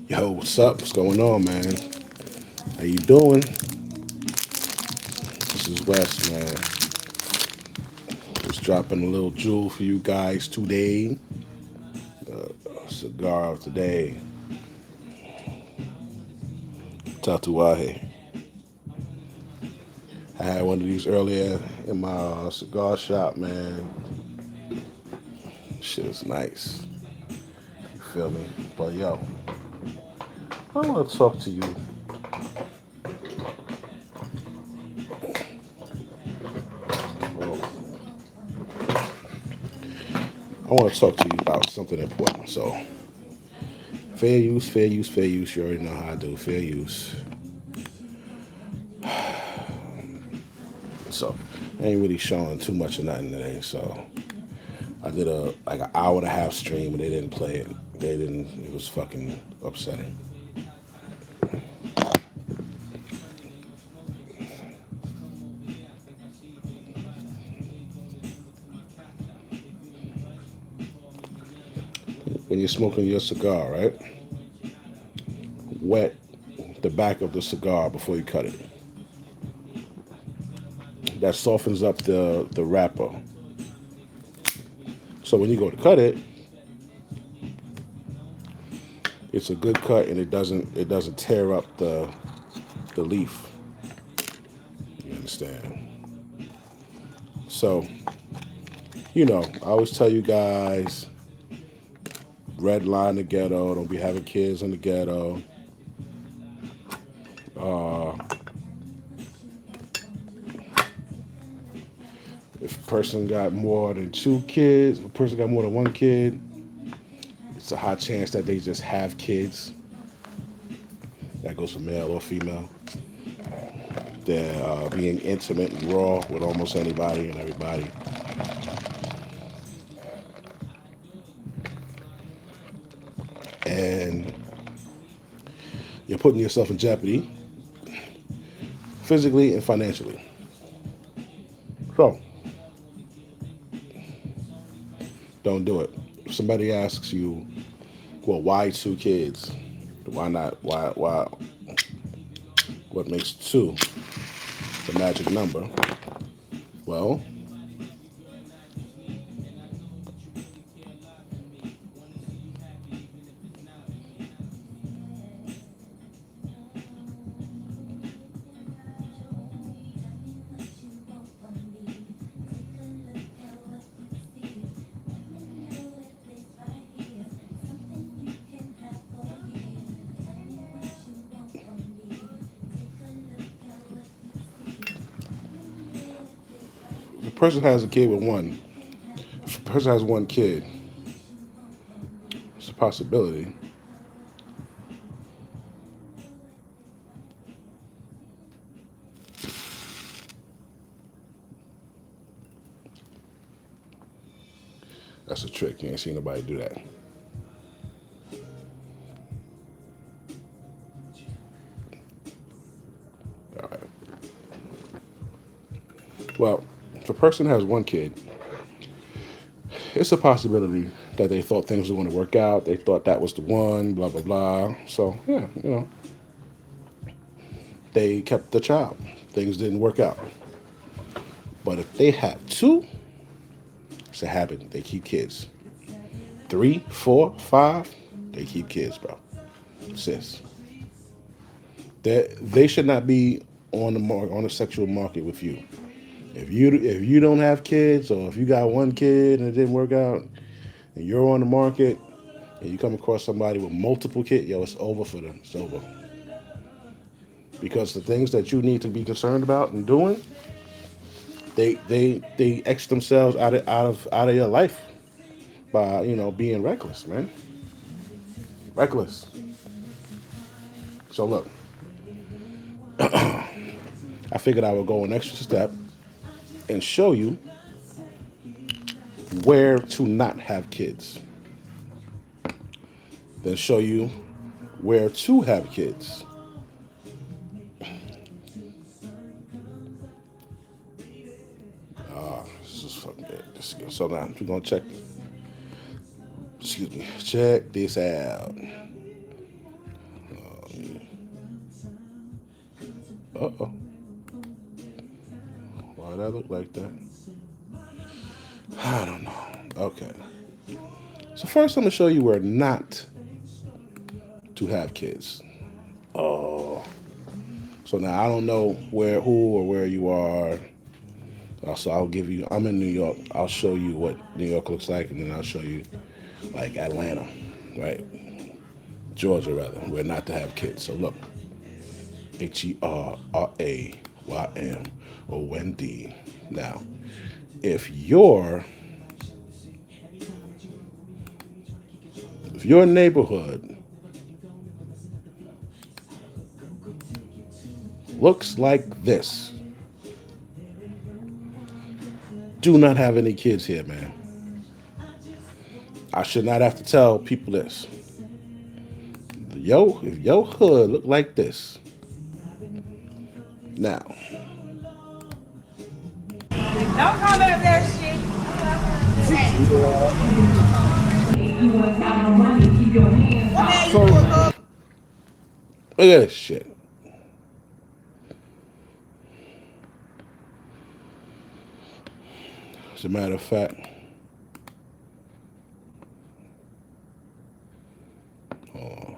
Yo, what's up? What's going on, man? How you doing? This is Wes, man. Just dropping a little jewel for you guys today. Cigar of today. Tatuaje. I had one of these earlier in my cigar shop, man. Shit is nice. You feel me? But yo, I want to talk to you. Well, I want to talk to you about something important. So, fair use, fair use, fair use. You already know how I do. Fair use. So, I ain't really showing too much of nothing today. So, I did a like an hour and a half stream and they didn't play it. They didn't. It was fucking upsetting. When you're smoking your cigar, right? Wet the back of the cigar before you cut it. That softens up the wrapper. So when you go to cut it, it's a good cut and it doesn't tear up the leaf. You understand? So I always tell you guys, red line the ghetto. Don't be having kids in the ghetto. If a person got more than two kids, a person got more than one kid, it's a high chance that they just have kids. That goes for male or female. They're being intimate and raw with almost anybody and everybody. And you're putting yourself in jeopardy physically and financially. So, don't do it. If somebody asks you, well, why two kids? Why not? Why? What makes two the magic number? Well, if a person has a kid with one. If a person has one kid, it's a possibility. That's a trick. You ain't seen nobody do that. All right. Well, if a person has one kid, it's a possibility that they thought things were going to work out. They thought that was the one, blah, blah, blah. So, yeah, they kept the child. Things didn't work out. But if they have two, it's a habit. They keep kids. Three, four, five, they keep kids, bro. Sis. They should not be on the sexual market with you. If you don't have kids or if you got one kid and it didn't work out and you're on the market and you come across somebody with multiple kids, yo, it's over for them. It's over. Because the things that you need to be concerned about and doing, they X themselves out of your life by being reckless, man. Reckless. So look, I figured I would go an extra step and show you where to not have kids. Then show you where to have kids. This is fucking good. So now we're gonna check. Excuse me. Check this out. Uh-oh. Why that look like that? I don't know. Okay. So first I'm going to show you where not to have kids. Oh. So now I don't know who or where you are. So I'll give you, I'm in New York. I'll show you what New York looks like, and then I'll show you like Atlanta, right? Georgia, rather, where not to have kids. So look, HERRAYMOND. Now, if your neighborhood looks like this, do not have any kids here, man. I should not have to tell people this. If your hood look like this, now. Don't call it that shit. So, look at this shit. As a matter of fact, oh,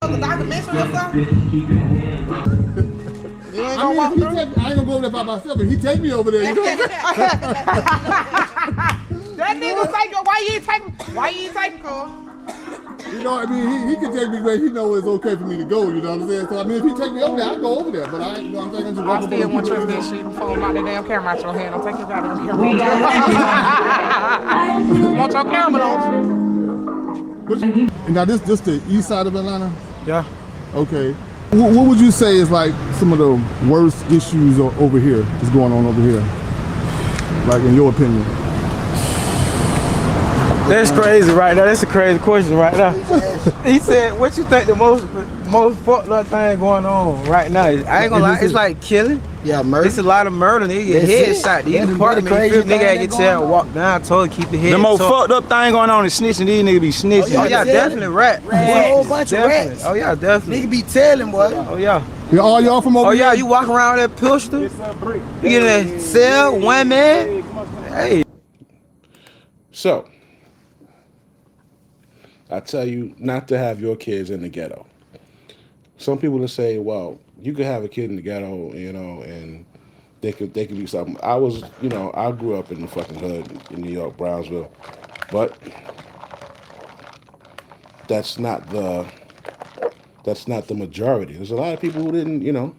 The documentary or something? You ain't gonna walk through? I ain't gonna go over there by myself, but he take me over there. You know what That nigga take it. Why you ain't taking Cole? You know, I mean, he can take me where he knows it's okay for me to go, you know what I'm saying? So, I mean, if he take me over there, I go over there. But I, you know what I'm saying? I just walk I still want your bitch shit before my damn camera out your hand. Don't take your goddamn camera out. Want your camera on. Now, this the east side of Atlanta? Yeah. Okay. What would you say is like some of the worst issues over here that's going on over here? Like, in your opinion? That's crazy right now. That's a crazy question right now. He said, what you think the most fucked up thing going on right now? I ain't gonna lie, it's like killing. Yeah, murder. It's a lot of murder. Nigga get headshot. These apartments, nigga get tell walk down, told keep the head. The most fucked up thing going on is snitching. These niggas be snitching. Oh yeah, definitely rat. A whole bunch of rats. Oh yeah, definitely. Nigga be telling, boy. Oh yeah. Yeah, all y'all from over Oh yeah, here? you walk around with that pistol. You get in a cell, one man. Hey. So, I tell you not to have your kids in the ghetto. Some people will say, well, you could have a kid in the ghetto, you know, and they could be something. I grew up in the fucking hood in New York, Brownsville, but that's not the majority. There's a lot of people who didn't, you know.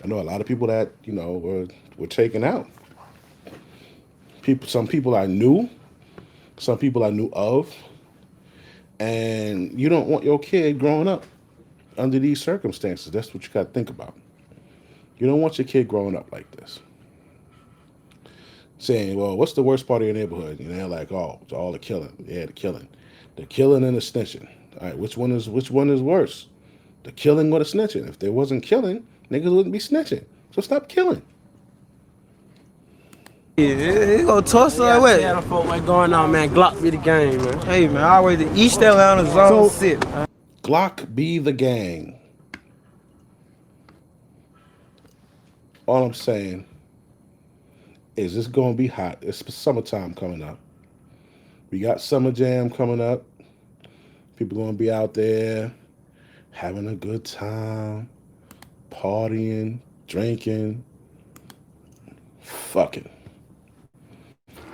I know a lot of people that, you know, were taken out. Some people I knew, some people I knew of, and you don't want your kid growing up under these circumstances. That's what you got to think about. You don't want your kid growing up like this. Saying, well, what's the worst part of your neighborhood? And they're like, oh, it's all the killing. Yeah, the killing. The killing and the snitching. All right, which one is worse? The killing or the snitching? If there wasn't killing, niggas wouldn't be snitching. So stop killing. He gonna toss her away. Yeah, folk, what's going on, man? Glock be the game, man. Hey man, I always the East Atlanta zone sit. Glock be the gang. All I'm saying is it's gonna be hot. It's summertime coming up. We got Summer Jam coming up. People gonna be out there having a good time, partying, drinking, fucking.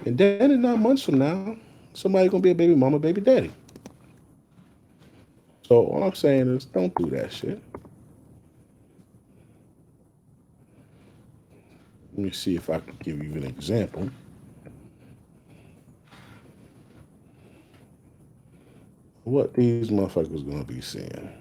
And then in 9 months from now, somebody gonna be a baby mama, baby daddy. So all I'm saying is don't do that shit. Let me see if I can give you an example. What these motherfuckers gonna be seeing.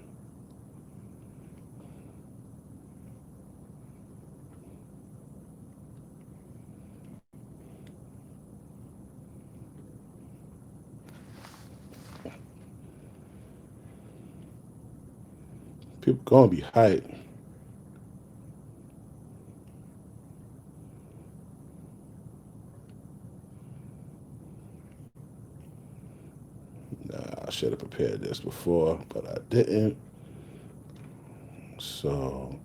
People gonna be hyped. Nah, I should have prepared this before, but I didn't. So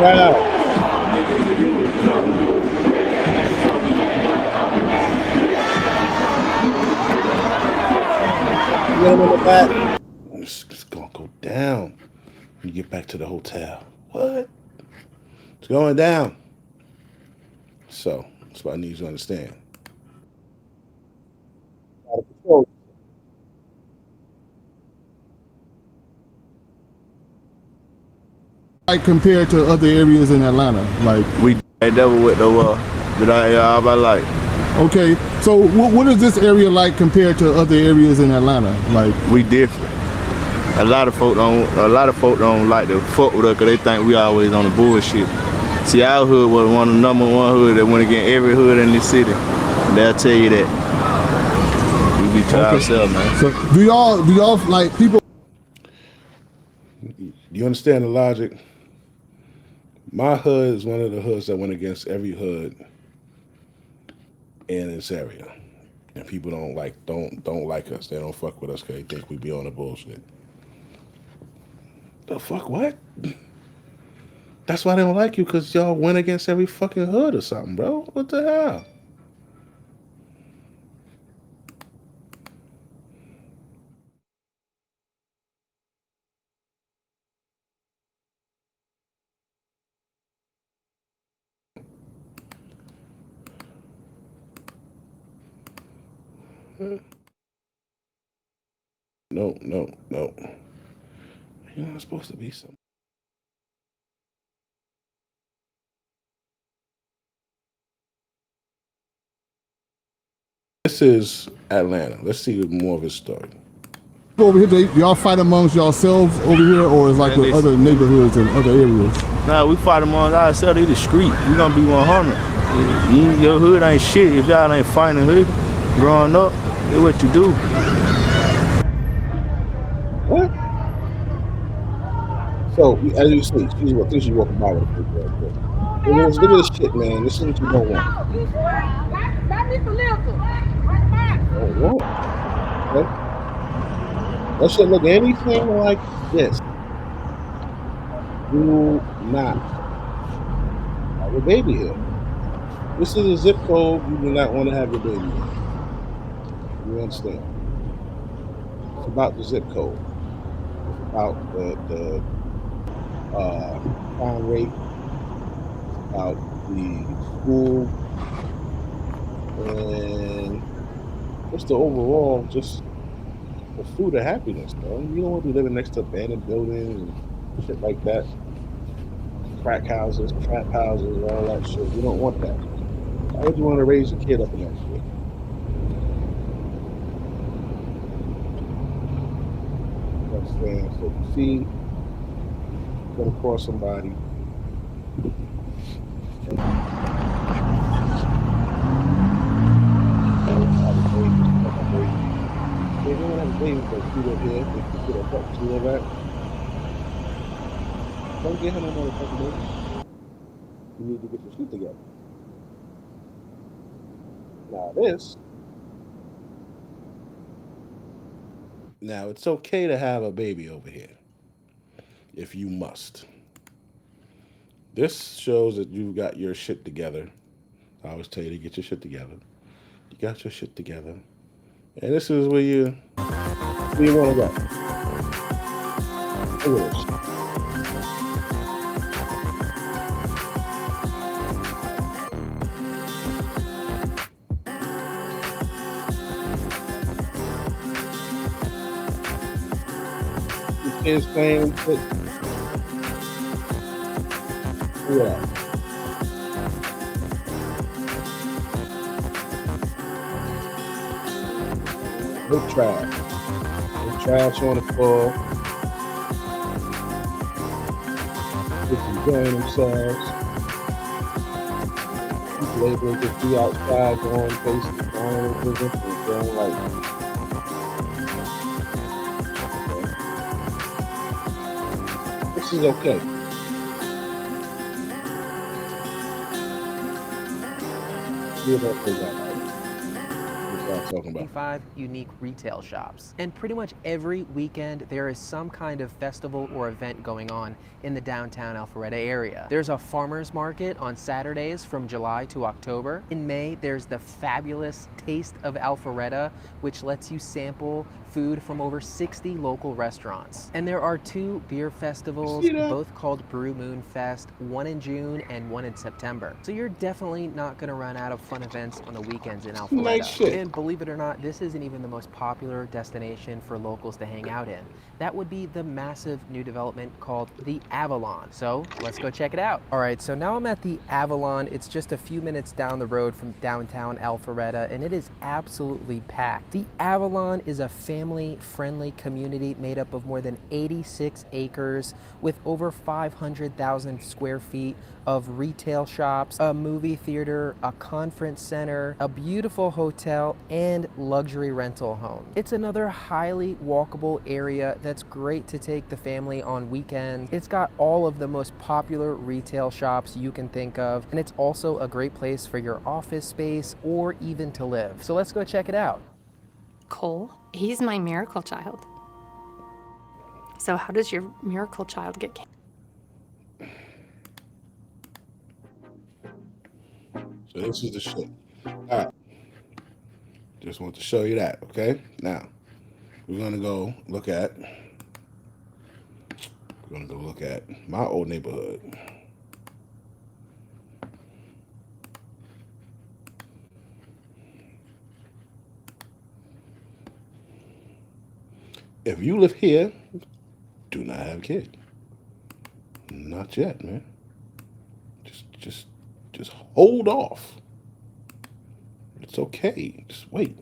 wow. It's gonna go down when you get back to the hotel. What? It's going down. So that's what I need you to understand. Out of control. Like compared to other areas in Atlanta, like We ain't never went nowhere. Been out here all my life. okay. So what is this area like compared to other areas in Atlanta? Like We different. A lot of folk don't like to fuck with us because they think we always on the bullshit. See, our hood was one of the number one hood that went against every hood in this city. They'll tell you that. We be to ourselves, man. so do y'all like people? You understand the logic? My hood is one of the hoods that went against every hood in this area, and people don't like us. They don't fuck with us because they think we be on the bullshit. The fuck what? That's why they don't like you, because y'all went against every fucking hood or something, bro. What the hell? No, no, no. You're not supposed to be something. This is Atlanta. Let's see more of his story. Over here, do y'all fight amongst yourselves over here, or is like Man, with listen. other neighborhoods and other areas? Nah, we fight among ourselves. They the street. We gonna be 100. Your hood ain't shit if y'all ain't fighting hood. Growing up, that's what you do. What? So, as you see, she's walking by with a big red book. Look at this shit, man. This is what you don't want. Don't want. Okay? That shit look anything like this. Do not have a baby here. This is a zip code you do not want to have your baby in. You understand? It's about the zip code. It's about the crime rate. It's about the school, and just the overall just pursuit of happiness, bro. You don't want to be living next to abandoned buildings and shit like that. Crack houses, trap houses, all that shit. You don't want that. Why would you want to raise a kid up in that shit? You understand? So you see, you're gonna cross somebody. They don't have a baby, but you live here. They can get a fuck you live at. Don't get her no motherfucking baby. You need to get your shit together. Now this. Now it's okay to have a baby over here, if you must. This shows that you've got your shit together. I always tell you to get your shit together. You got your shit together, and this is where you want to go. Look at this. kids playing and shit. Yeah. No trash. No trash on the floor. Kids enjoying themselves. People able to just be outside, going places, going business, and going like. This is okay. You don't think that. Talking about 25 unique retail shops. And pretty much every weekend, there is some kind of festival or event going on in the downtown Alpharetta area. There's a farmer's market on Saturdays from July to October. In May, there's the fabulous Taste of Alpharetta, which lets you sample food from over 60 local restaurants. And there are 2 beer festivals, both called Brew Moon Fest, one in June and one in September. So you're definitely not gonna run out of fun events on the weekends in Alpharetta. Nice shit. And believe it or not, this isn't even the most popular destination for locals to hang out in. That would be the massive new development called the Avalon. So let's go check it out. All right, so now I'm at the Avalon. It's just a few minutes down the road from downtown Alpharetta, and it is absolutely packed. The Avalon is a family-friendly community made up of more than 86 acres with over 500,000 square feet of retail shops, a movie theater, a conference center, a beautiful hotel, and luxury rental homes. It's another highly walkable area that's great to take the family on weekends. It's got all of the most popular retail shops you can think of, and it's also a great place for your office space or even to live. So let's go check it out. Cole, he's my miracle child. So how does your miracle child get cancer? So this is the shit. All right. Just want to show you that, okay? Now, we're gonna go look at my old neighborhood. If you live here, do not have a kid. Not yet, man. Just hold off. It's okay. Just wait.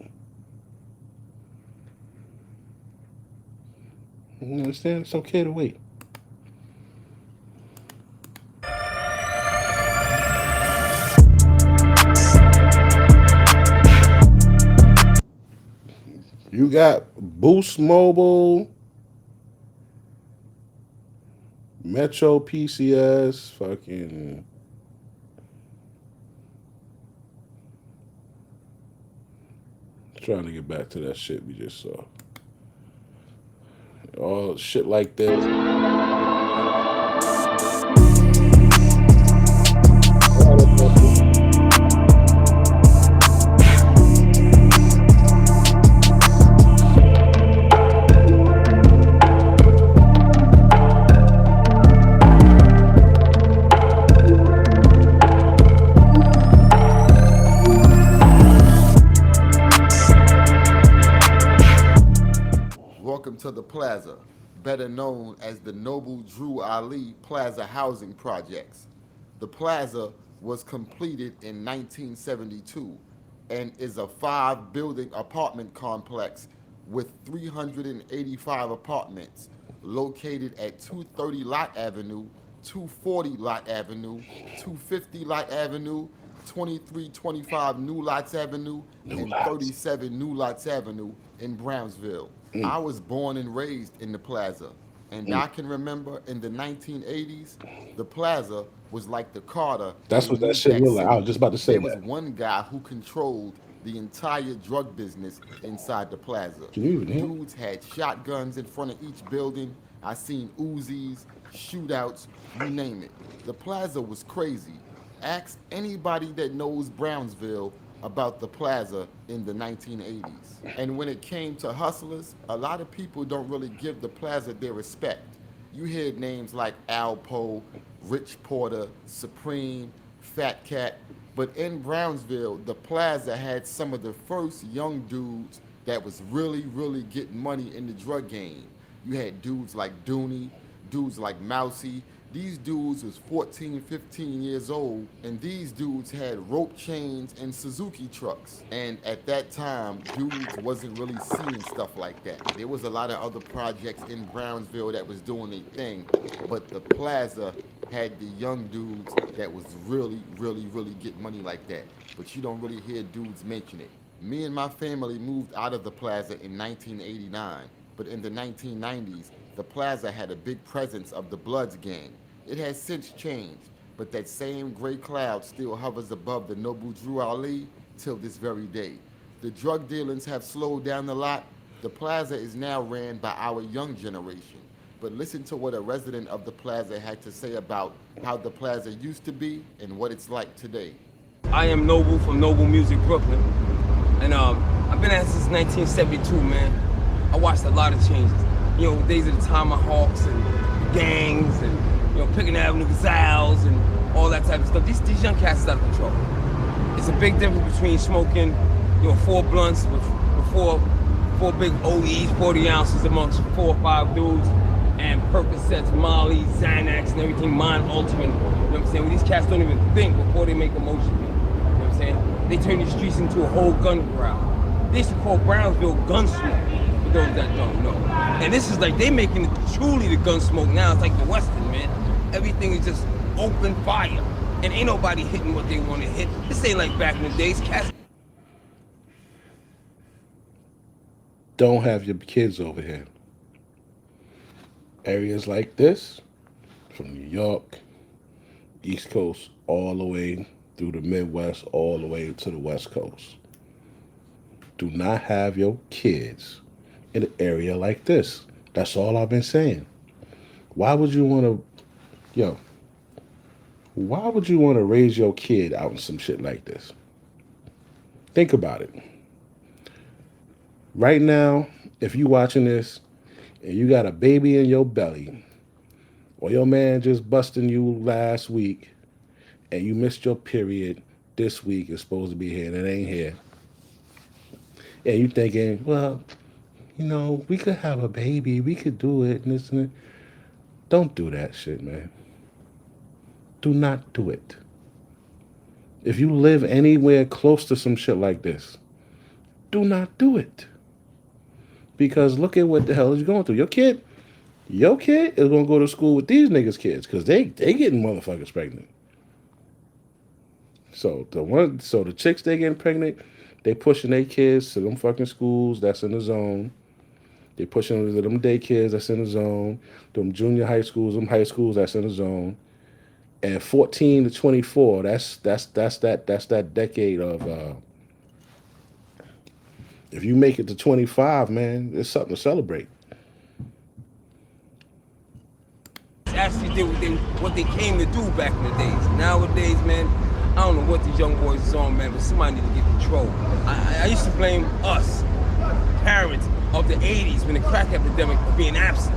You understand? It's okay to wait. You got Boost Mobile, Metro PCS, fucking. Trying to get back to that shit we just saw. All shit like this. Welcome to the Plaza, better known as the Noble Drew Ali Plaza Housing Projects. The Plaza was completed in 1972 and is a 5-building apartment complex with 385 apartments located at 230 Lot Avenue, 240 Lot Avenue, 250 Lot Avenue, 2325 New Lots Avenue, and 37 New Lots Avenue in Brownsville. I was born and raised in the Plaza, and I can remember in the 1980s, the Plaza was like the Carter. That's what that shit looked like. I was just about to say there was that. one guy who controlled the entire drug business inside the Plaza. Can you even hear? Dudes had shotguns in front of each building. I seen Uzis, shootouts, you name it. The Plaza was crazy. Ask anybody that knows Brownsville about the Plaza in the 1980s. And when it came to hustlers, a lot of people don't really give the Plaza their respect. You hear names like Alpo, Rich Porter, Supreme, Fat Cat, but in Brownsville, the Plaza had some of the first young dudes that was really, really getting money in the drug game. You had dudes like Dooney, dudes like Mousy. These dudes was 14, 15 years old, and these dudes had rope chains and Suzuki trucks. And at that time, dudes wasn't really seeing stuff like that. There was a lot of other projects in Brownsville that was doing their thing, but the plaza had the young dudes that was really getting money like that. But you don't really hear dudes mention it. Me and my family moved out of the plaza in 1989, but in the 1990s, the plaza had a big presence of the Bloods gang. It has since changed, but that same gray cloud still hovers above the Noble Drew Ali till this very day. The drug dealings have slowed down a lot. The plaza is now ran by our young generation. But listen to what a resident of the plaza had to say about how the plaza used to be and what it's like today. I am Noble from Noble Music Brooklyn, and I've been at it since 1972, man. I watched a lot of changes. You know, days of the Tomahawks and gangs and, you know, Picking Avenue Gazelles and all that type of stuff. These young cats is out of control. It's a big difference between smoking, you know, 4 blunts with four big OEs, 40 ounces amongst 4 or 5 dudes, and Percocets, Molly, Xanax, and everything, Mind Ultimate. You know what I'm saying? Well, these cats don't even think before they make a motion. You know what I'm saying? They turn these streets into a whole gun corral. They used to call Brownsville Gunsmoke, for those that don't know. And this is like, they making it truly the Gunsmoke now. It's like the Western, man. Everything is just open fire. And ain't nobody hitting what they want to hit. This ain't like back in the days. Cats don't have your kids over here. Areas like this, from New York, East Coast, all the way through the Midwest, all the way to the West Coast. Do not have your kids in an area like this. That's all I've been saying. Why would you want to, why would you want to raise your kid out in some shit like this? Think about it. Right now, if you watching this and you got a baby in your belly, or your man just busting you last week and you missed your period this week, it's supposed to be here and it ain't here. And you thinking, well, you know, we could have a baby, we could do it, and this and that. Don't do that shit, man. Do not do it. If you live anywhere close to some shit like this, do not do it. Because look at what the hell is going through. Your kid is gonna go to school with these niggas' kids because they getting motherfuckers pregnant. So the chicks they getting pregnant, they pushing their kids to them fucking schools that's in the zone. They pushing them to them daycares that's in the zone, them junior high schools, them high schools that's in the zone. And 14 to 24, that's that decade of if you make it to 25, man, it's something to celebrate. actually did what they came to do back in the days. Nowadays, man, I don't know what these young boys is on, man, but somebody need to get control. I used to blame us, parents of the 80s, when the crack epidemic for being absent.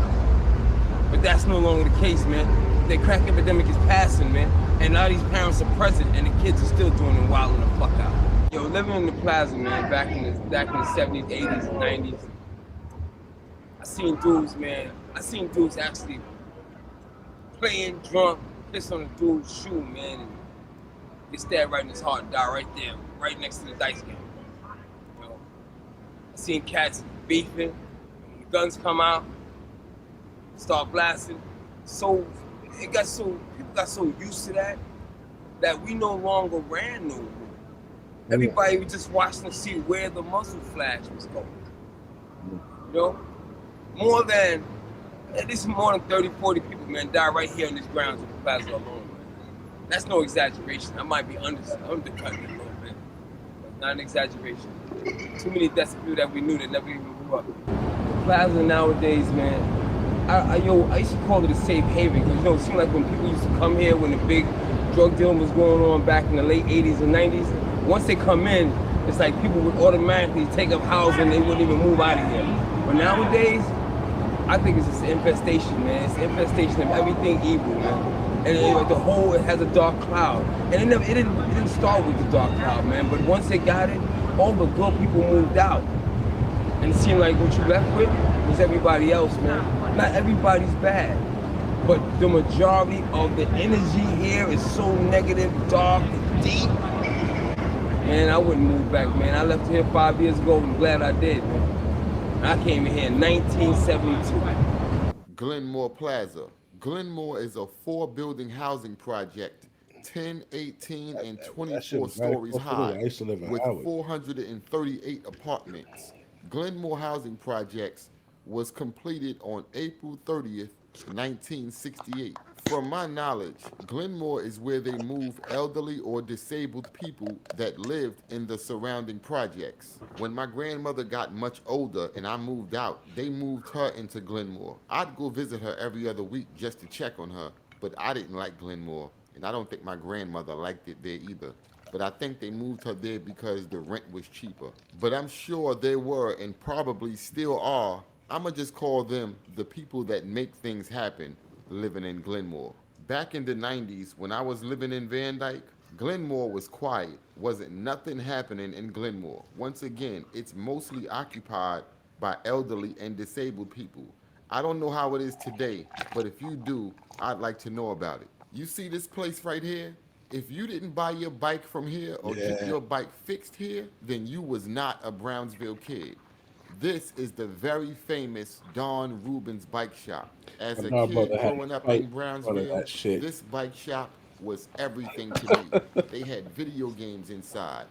But that's no longer the case, man. The crack epidemic is passing, man. And a lot of these parents are present and the kids are still doing it wilding the fuck out. Yo, living in the plaza, man, back in the 70s, 80s, and 90s, I seen dudes actually playing drunk, piss on a dude's shoe, man, and get stabbed right in his heart and die right there, right next to the dice game. You know, I seen cats beefing, when the guns come out, start blasting. So people got so used to that we no longer ran no more. Everybody was just watching to see where the muzzle flash was going. You know? At least more than 30, 40 people, man, die right here on these grounds in the plaza alone, man. That's no exaggeration. I might be undercutting it a little bit, but not an exaggeration. Too many deaths of people that we knew that never even grew up. The plaza nowadays, man, I used to call it a safe haven, because, you know, it seemed like when people used to come here when the big drug dealing was going on back in the late 80s and 90s, once they come in, it's like people would automatically take up housing, they wouldn't even move out of here. But nowadays, I think it's just an infestation, man. It's an infestation of everything evil, man. And it has a dark cloud. And it didn't start with the dark cloud, man. But once they got it, all the good people moved out. And it seemed like what you left with was everybody else, man. Not everybody's bad, but the majority of the energy here is so negative, dark, and deep. Man, I wouldn't move back, man. I left here 5 years ago and I'm glad I did, man. I came in here in 1972. Glenmore Plaza. Glenmore is a 4-building housing project, 10, 18, and 24 stories high, with 438 apartments. Glenmore Housing Projects was completed on April 30th, 1968. From my knowledge, Glenmore is where they move elderly or disabled people that lived in the surrounding projects. When my grandmother got much older and I moved out, they moved her into Glenmore. I'd go visit her every other week just to check on her, but I didn't like Glenmore, and I don't think my grandmother liked it there either. But I think they moved her there because the rent was cheaper. But I'm sure there were, and probably still are, I'ma just call them the people that make things happen living in Glenmore. Back in the 90s, when I was living in Van Dyke, Glenmore was quiet. Wasn't nothing happening in Glenmore. Once again, it's mostly occupied by elderly and disabled people. I don't know how it is today, but if you do, I'd like to know about it. You see this place right here? If you didn't buy your bike from here or get your bike fixed here, then you was not a Brownsville kid. This is the very famous Don Rubin's Bike Shop. As a kid growing up in Brownsville, this bike shop was everything to me. They had video games inside.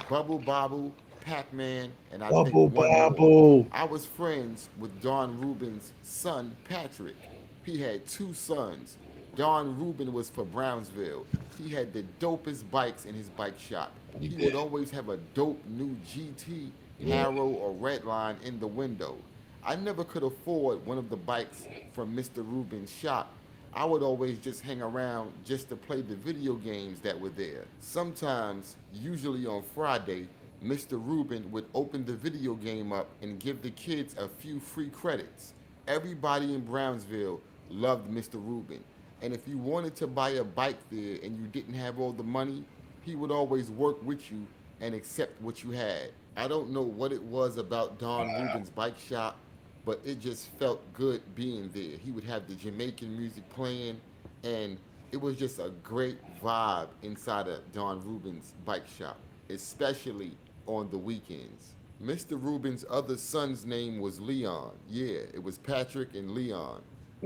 Bubble Bobble, Pac-Man, and I think one more. I was friends with Don Rubin's son, Patrick. He had 2 sons. Don Rubin was for Brownsville. He had the dopest bikes in his bike shop. He would always have a dope new GT, Harrow, or Redline in the window. I never could afford one of the bikes from Mr. Rubin's shop. I would always just hang around just to play the video games that were there. Sometimes, usually on Friday, Mr. Rubin would open the video game up and give the kids a few free credits. Everybody in Brownsville loved Mr. Rubin. And if you wanted to buy a bike there and you didn't have all the money, he would always work with you and accept what you had. I don't know what it was about Don Rubin's bike shop, but it just felt good being there. He would have the Jamaican music playing, and it was just a great vibe inside of Don Rubin's bike shop, especially on the weekends. Mr. Rubin's other son's name was Leon. Yeah, it was Patrick and Leon.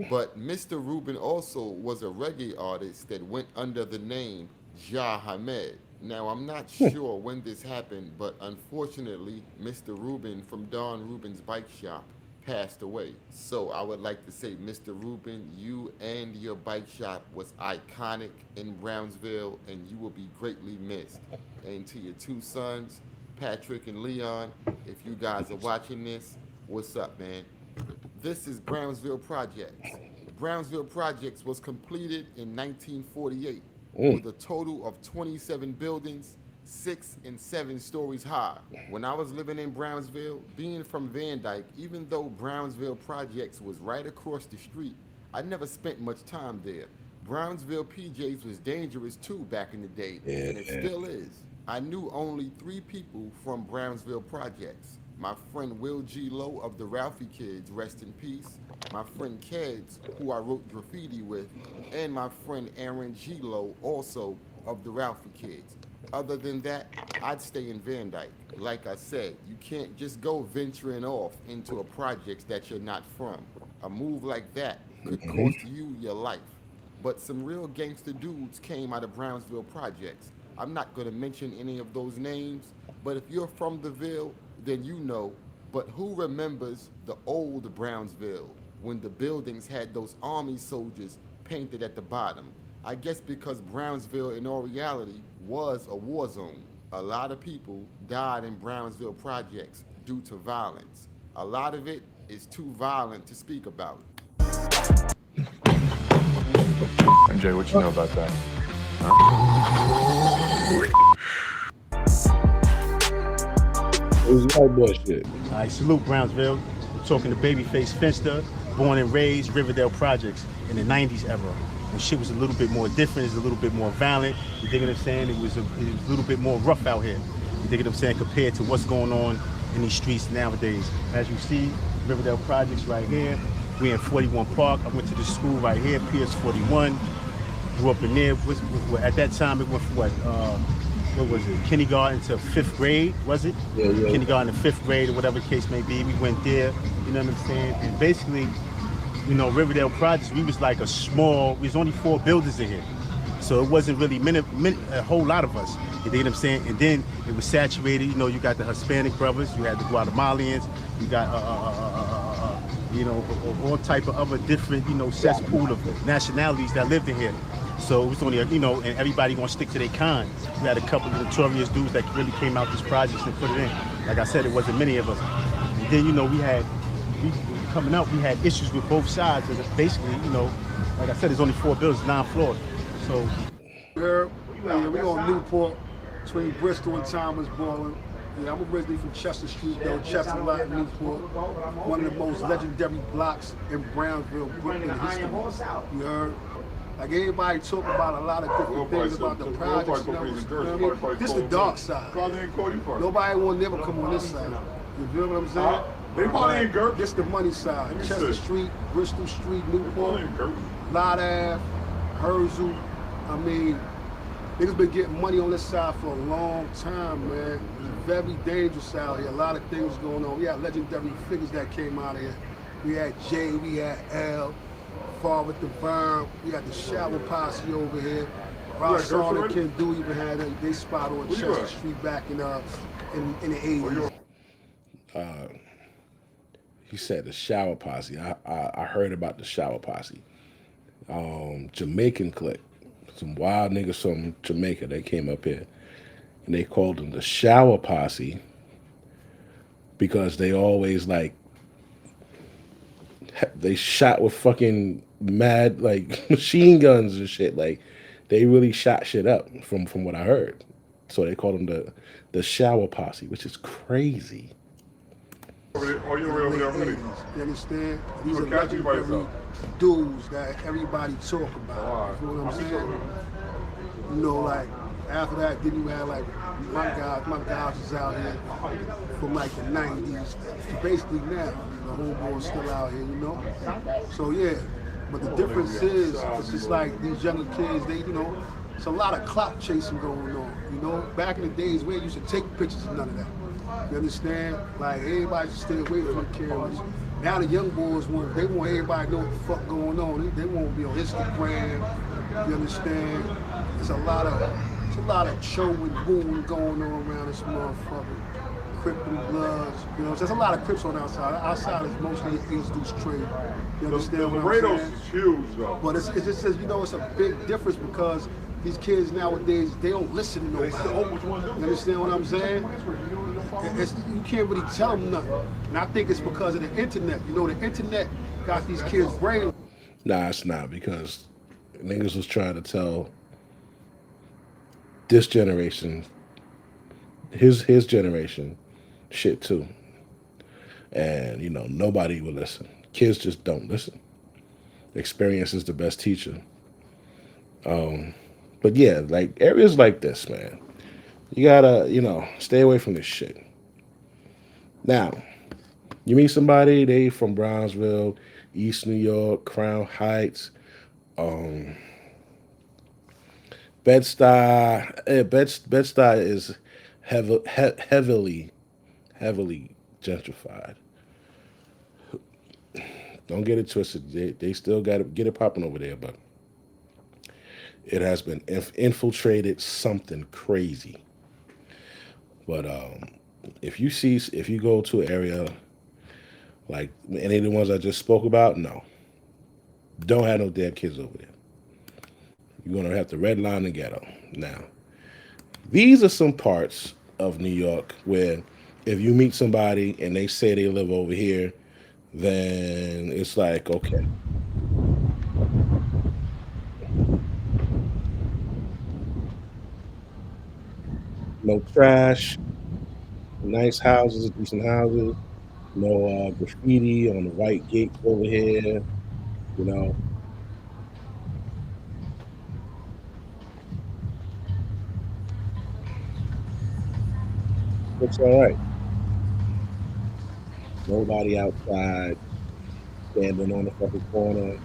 But Mr. Rubin also was a reggae artist that went under the name Jah Hamed. Now, I'm not sure when this happened, but unfortunately, Mr. Rubin from Don Rubin's bike shop passed away. So I would like to say, Mr. Rubin, you and your bike shop was iconic in Brownsville, and you will be greatly missed. And to your 2 sons, Patrick and Leon, if you guys are watching this, what's up, man? This is Brownsville Projects. Brownsville Projects was completed in 1948 with a total of 27 buildings, 6 and 7 stories high. When I was living in Brownsville, being from Van Dyke, even though Brownsville Projects was right across the street, I never spent much time there. Brownsville PJs was dangerous too back in the day, and it still is. I knew only 3 people from Brownsville Projects. My friend Will G. Lowe of the Ralphie Kids, rest in peace. My friend Keds, who I wrote graffiti with, and my friend Aaron G. Lowe, also of the Ralphie Kids. Other than that, I'd stay in Van Dyke. Like I said, you can't just go venturing off into a project that you're not from. A move like that could cost you your life. But some real gangster dudes came out of Brownsville Projects. I'm not gonna mention any of those names, but if you're from the Ville, then you know. But who remembers the old Brownsville when the buildings had those army soldiers painted at the bottom? I guess because Brownsville in all reality was a war zone. A lot of people died in Brownsville Projects due to violence. A lot of it is too violent to speak about. And Jay, what you know about that? It was white boy shit. All right, salute Brownsville. Talking to Babyface Finster, born and raised Riverdale Projects in the 90s era. When shit was a little bit more different, it was a little bit more violent. You dig what I'm saying? It was a little bit more rough out here. You dig what I'm saying? Compared to what's going on in these streets nowadays. As you see, Riverdale Projects right here. We in 41 Park. I went to the school right here, PS 41. Grew up in there. At that time, it went from what was it? Kindergarten to 5th grade, was it? Yeah, yeah. Kindergarten to 5th grade, or whatever the case may be. We went there. You know what I'm saying? And basically, you know, Riverdale Projects, we was like a small. There's only 4 buildings in here, so it wasn't really a whole lot of us. You know what I'm saying? And then it was saturated. You know, you got the Hispanic brothers, you had the Guatemalans, you got you know, all type of other different, you know, cesspool of nationalities that lived in here. So it was only, you know, and everybody gonna stick to their kind. We had a couple of notorious dudes that really came out these projects and put it in. Like I said, it wasn't many of us. And then, you know, coming up, we had issues with both sides. And basically, you know, like I said, there's only 4 buildings, 9 floors. So. We on Newport, between Bristol and Thomas Baldwin. Yeah, I'm originally from Chester Street, though, Chester Lot, Newport. One of the most legendary blocks in Brownsville, Brooklyn history. You heard? Like everybody talk about a lot of different things about the projects. You know what I mean? This is the dark side. Nobody will never come on this side. You feel what I'm saying? They probably ain't Gert. This the money side. Chester Street, Bristol Street, Newport, Lot Ave, Herzl. I mean, niggas been getting money on this side for a long time, man. It's very dangerous out here. A lot of things going on. We had legendary figures that came out of here. We had Jay, we had L, Father Divine, we had the Shower Posse over here. Ross and Ken Do even had they spot on Chester Street back in the 80s. He said the Shower Posse. I heard about the Shower Posse. Jamaican clique. Some wild niggas from Jamaica, they came up here and they called them the Shower Posse because they always they shot with fucking mad like machine guns and shit. Like they really shot shit up from what I heard. So they called them the Shower Posse, which is crazy. Oh, you over there already? You understand? These are legendary dudes that everybody talk about. You know what I'm saying? You know, like after that, then you had like my guys is out here from like the 90s to basically now. The homeboys still out here, you know? So yeah, but the difference is, it's just like these younger kids, they, you know, it's a lot of clout chasing going on. You know, back in the days, we used to take pictures and none of that. You understand? Like everybody should stay away from the cameras. Now the young boys want everybody to know what the fuck going on. They won't be on Instagram. You understand? There's a lot of show and boom going on around this motherfucker. Crip and Bloods. You know, there's a lot of Crips on outside. Outside is mostly East Deuce trade. You understand what I'm saying? Is huge though. But it just says, you know, it's a big difference because these kids nowadays, they don't listen to nobody. You understand what I'm saying? You can't really tell them nothing. And I think it's because of the internet. You know, the internet got these kids' brain. Nah, it's not, because niggas was trying to tell this generation, his generation, shit too. And, you know, nobody will listen. Kids just don't listen. Experience is the best teacher. But yeah, like areas like this, man, you gotta, you know, stay away from this shit. Now, you meet somebody, they from Brownsville, East New York, Crown Heights, Bed-Stuy. Bed-Stuy is heavily gentrified. Don't get it twisted. They still got to get it popping over there, but it has been infiltrated something crazy. But if you go to an area like any of the ones I just spoke about, no, don't have no damn kids over there. You're gonna have to redline the ghetto. Now, these are some parts of New York where if you meet somebody and they say they live over here, then it's like, okay. No trash, nice houses, decent houses, no graffiti on the white gates over here, you know. Looks all right. Nobody outside standing on the fucking corner.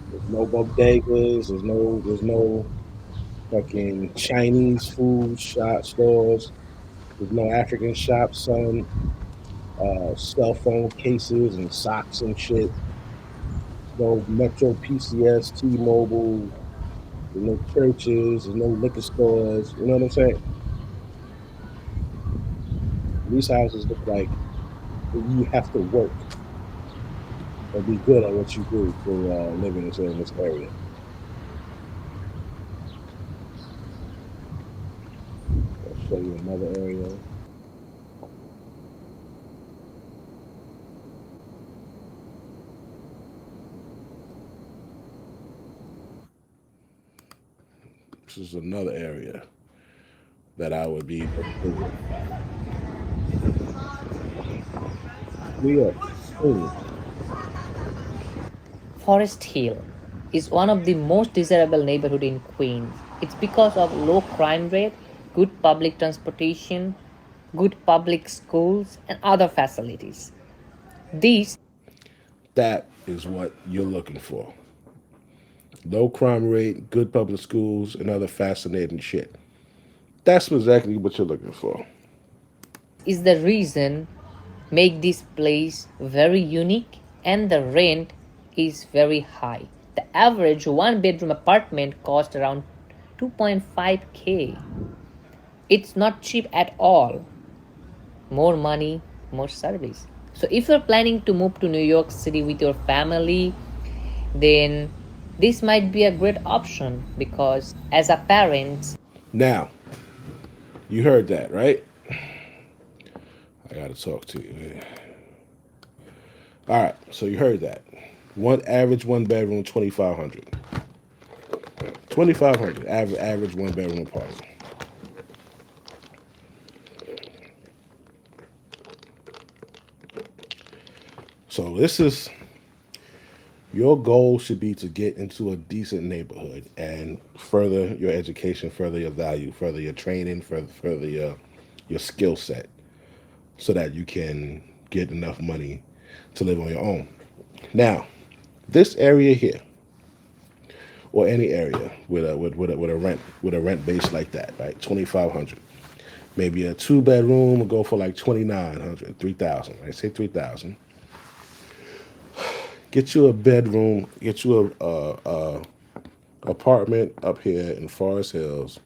There's no bodegas. There's no fucking Chinese food shop stores. There's no African shops selling cell phone cases and socks and shit. No Metro PCS, T-Mobile. There's no churches. There's no liquor stores. You know what I'm saying? These houses look like you have to work and be good at what you do for living in this area. I'll show you another area. This is another area that I would be okay with. New York. Queens. Forest Hill is one of the most desirable neighborhood in Queens. It's because of low crime rate, good public transportation, good public schools, and other facilities. These That is what you're looking for. Low crime rate, good public schools, and other fascinating shit. That's exactly what you're looking for. is the reason make this place very unique, and the rent is very high. The average one bedroom apartment costs around 2.5k. It's not cheap at all. More money, more service. So if you're planning to move to New York City with your family, then this might be a great option because as a parent, Now, you heard that, right? I gotta talk to you. All right, so you heard that. One bedroom, 2,500. 2,500 average one bedroom apartment. So this is your goal should be to get into a decent neighborhood and further your education, further your value, further your training, further your skill set, so that you can get enough money to live on your own. Now, this area here, or any area with a rent base like that, right? 2,500. Maybe a two bedroom will go for like 2,900, 3,000. Right? Say 3,000. Get you a bedroom. Get you a apartment up here in Forest Hills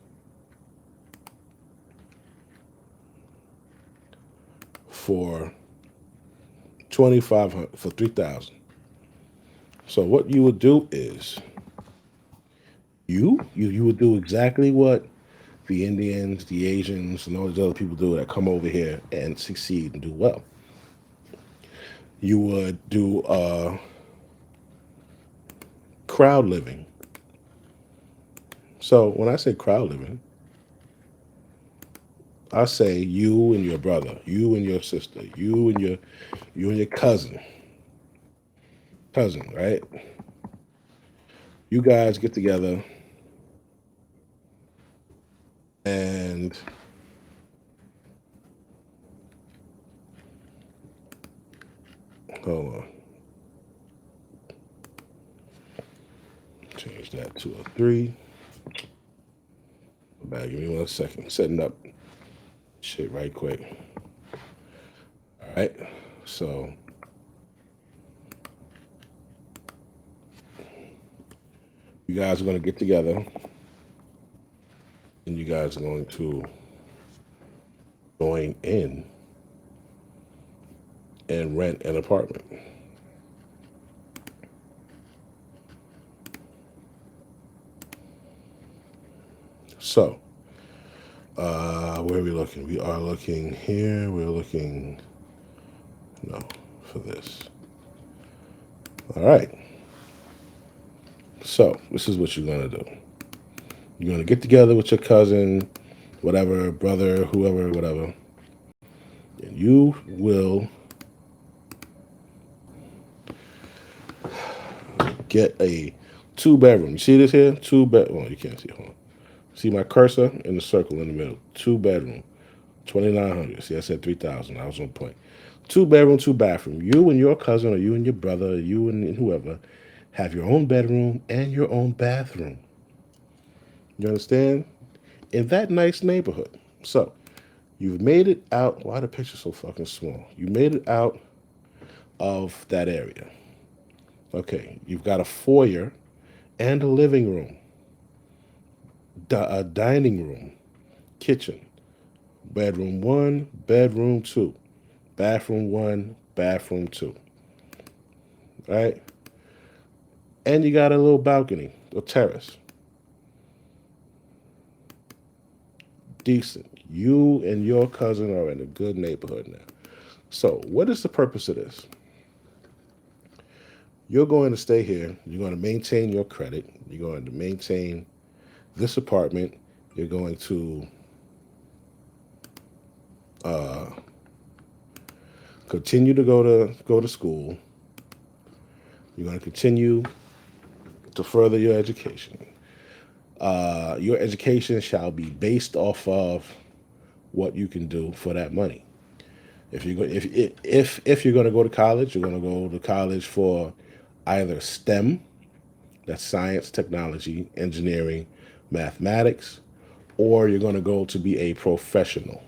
for 2,500 for 3,000. So what you would do is you would do exactly what the Indians, the Asians, and all these other people do that come over here and succeed and do well. You would do crowd living. So when I say crowd living, I say you and your brother, you and your sister, you and your cousin, right? You guys get together and hold on. Change that to a 3. Back, give me 1 second. Setting up shit right quick. All right. So you guys are going to get together and you guys are going to join in and rent an apartment. So, where are we looking? We are looking here. We're looking, no, for this. All right. So, this is what you're going to do. You're going to get together with your cousin, whatever, brother, whoever, whatever. And you will get a 2 bedroom. You see this here? 2 bedroom. Well, you can't see. Hold on. See my cursor in the circle in the middle. 2 bedroom, 2,900. See, I said 3,000. I was on point. Two bedroom, two bathroom. You and your cousin, or you and your brother, or you and whoever, have your own bedroom and your own bathroom. You understand? In that nice neighborhood. So you've made it out. Why are the picture so fucking small? You made it out of that area. Okay, you've got a foyer and a living room, a dining room, kitchen, bedroom one, bedroom two, bathroom one, bathroom two, right? And you got a little balcony, a terrace. Decent. You and your cousin are in a good neighborhood now. So, what is the purpose of this? You're going to stay here. You're going to maintain your credit. You're going to maintain this apartment. You're going to uh, continue to go to school. You're going to continue to further your education. Your education shall be based off of what you can do for that money. If you're going to go to college, you're going to go to college for either STEM, that's science, technology, engineering, mathematics, or you're going to go to be a professional,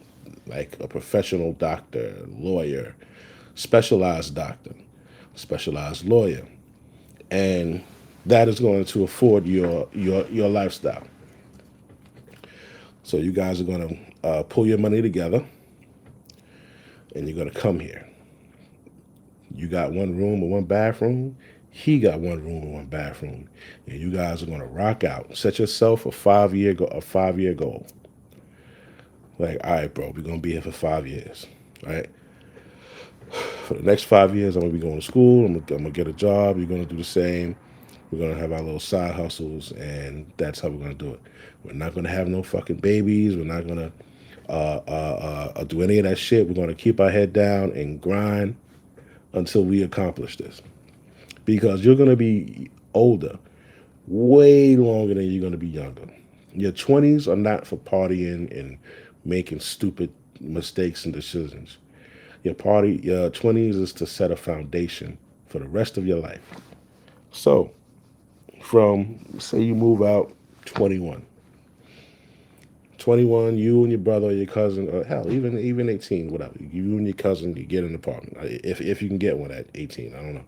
like a professional doctor, lawyer, specialized doctor, specialized lawyer, and that is going to afford your lifestyle. So you guys are going to pull your money together, and you're going to come here. You got one room and one bathroom. He got one room and one bathroom, and you guys are going to rock out. Set yourself a 5 year goal. Like, all right, bro, we're gonna be here for 5 years, right? For the next 5 years, I'm gonna be going to school. I'm gonna get a job. You're gonna do the same. We're gonna have our little side hustles, and that's how we're gonna do it. We're not gonna have no fucking babies. We're not gonna do any of that shit. We're gonna keep our head down and grind until we accomplish this. Because you're gonna be older, way longer than you're gonna be younger. Your 20s are not for partying and making stupid mistakes and decisions. Your 20s is to set a foundation for the rest of your life. So, from say you move out 21. 21, you and your brother or your cousin, or hell, even 18, whatever. You and your cousin, you get an apartment. If you can get one at 18, I don't know.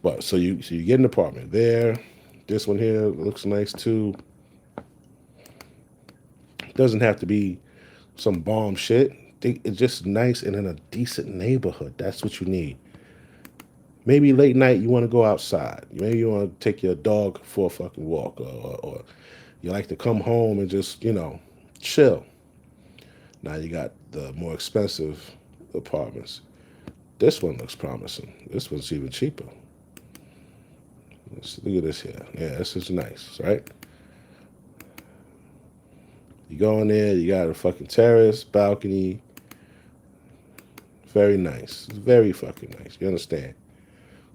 But so you get an apartment there. This one here looks nice too. Doesn't have to be some bomb shit. It's just nice and in a decent neighborhood. That's what you need. Maybe late night you want to go outside. Maybe you want to take your dog for a fucking walk, or you like to come home and just chill. Now you got the more expensive apartments. This one looks promising. This one's even cheaper. Look at this here. Yeah, this is nice, right? You go in there, you got a fucking terrace, balcony. Very nice. It's very fucking nice. You understand?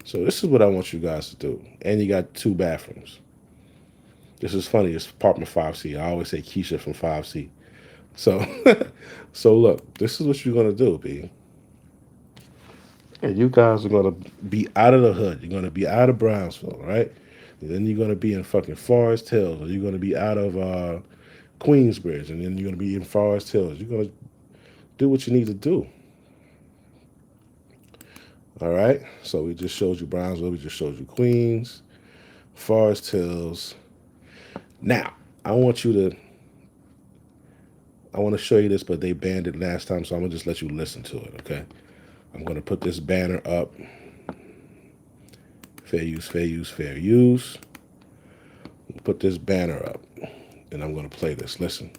So this is what I want you guys to do. And you got two bathrooms. This is funny. It's apartment 5C. I always say Keisha from 5C. So, so look, this is what you're gonna do, B. And you guys are gonna be out of the hood. You're gonna be out of Brownsville, right? And then you're gonna be in fucking Forest Hills, or you're gonna be out of Queensbridge, and then you're gonna be in Forest Hills. You're gonna do what you need to do. All right. So we just showed you Brownsville. We just showed you Queens, Forest Hills. Now I want to show you this, but they banned it last time, so I'm gonna just let you listen to it. Okay. I'm gonna put this banner up. Fair use, fair use, fair use. Put this banner up, and I'm gonna play this. Listen.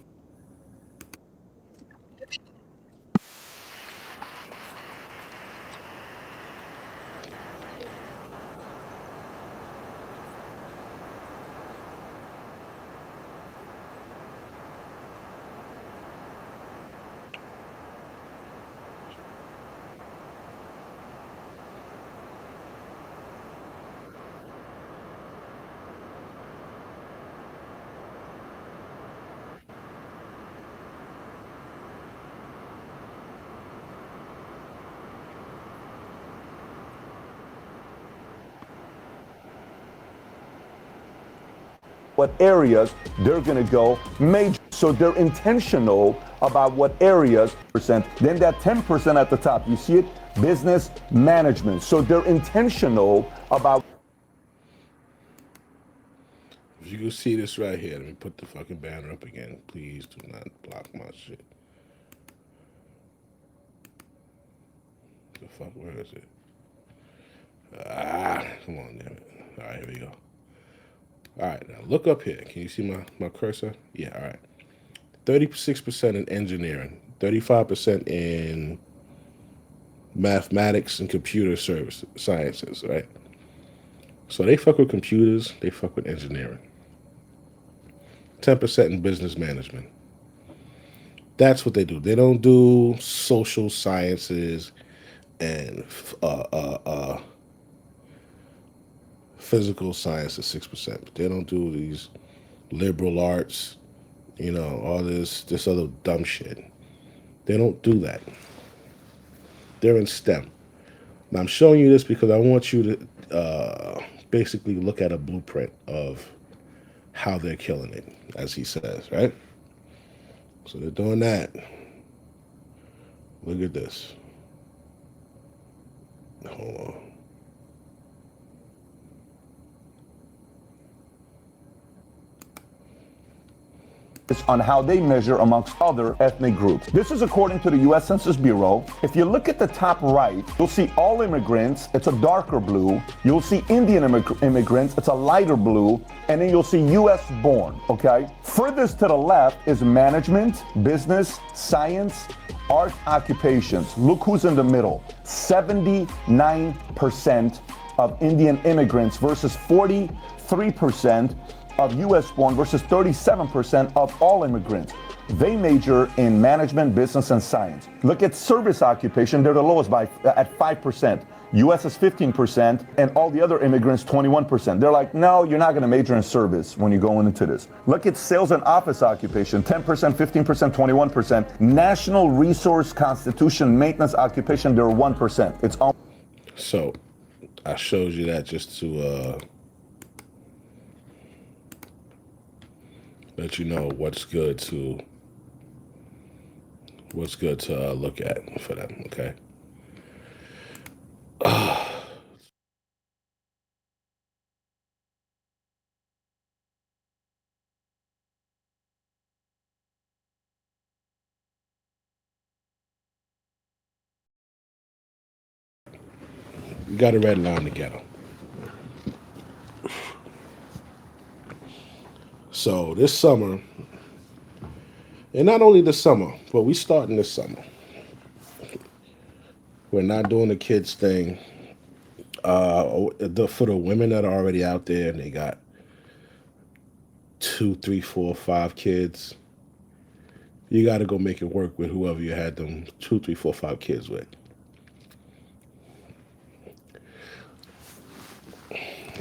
what areas they're going to go major. So they're intentional about what areas percent. Then that 10% at the top, you see it? Business management. So they're intentional about. If you can see this right here, let me put the fucking banner up again. Please do not block my shit. The fuck, where is it? Come on, damn it. All right, here we go. All right, now look up here. Can you see my cursor? Yeah, all right. 36% in engineering, 35% in mathematics and computer sciences, right? So they fuck with computers, they fuck with engineering. 10% in business management. That's what they do. They don't do social sciences and physical sciences, 6%. But they don't do these liberal arts, all this other dumb shit. They don't do that. They're in STEM. Now I'm showing you this because I want you to basically look at a blueprint of how they're killing it, as he says, right? So they're doing that. Look at this. Hold on. On how they measure amongst other ethnic groups. This is according to the U.S. Census Bureau. If you look at the top right, you'll see all immigrants, it's a darker blue. You'll see Indian immigrants, it's a lighter blue. And then you'll see U.S. born, okay? Furthest to the left is management, business, science, art occupations. Look who's in the middle. 79% of Indian immigrants versus 43% of U.S. born versus 37% of all immigrants. They major in management, business, and science. Look at service occupation, they're the lowest at 5%. U.S. is 15%, and all the other immigrants, 21%. They're like, no, you're not gonna major in service when you go into this. Look at sales and office occupation, 10%, 15%, 21%. National resource constitution maintenance occupation, they're 1%. It's all. So, I showed you that just to let you know what's good to look at for them, okay? You got a red line to Ghetto. So this summer, and not only this summer, but we starting this summer. We're not doing the kids thing. For the women that are already out there and they got 2, 3, 4, 5 kids, you got to go make it work with whoever you had them 2, 3, 4, 5 kids with.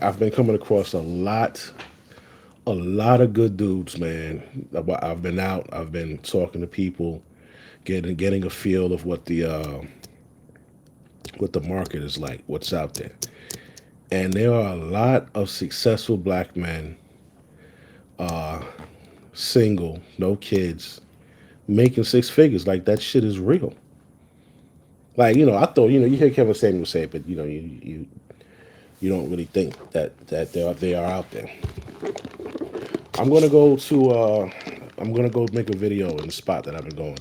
I've been coming across a lot of good dudes, man. I've been out, I've been talking to people, getting a feel of what the market is like, what's out there. And there are a lot of successful black men, single, no kids, making 6 figures. Like, that shit is real. Like, I thought, you hear Kevin Samuel say it, but you don't really think that they are out there. I'm gonna go make a video in the spot that I've been going,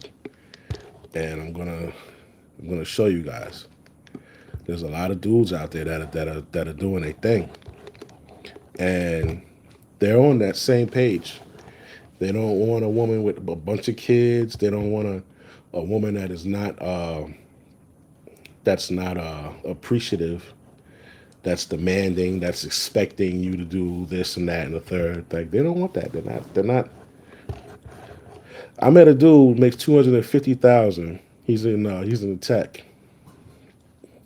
and I'm gonna show you guys. There's a lot of dudes out there that are doing their thing, and they're on that same page. They don't want a woman with a bunch of kids. They don't want a woman that is not appreciative, that's demanding, that's expecting you to do this and that and the third. Like, they don't want that. They're not. I met a dude makes $250,000. He's in tech.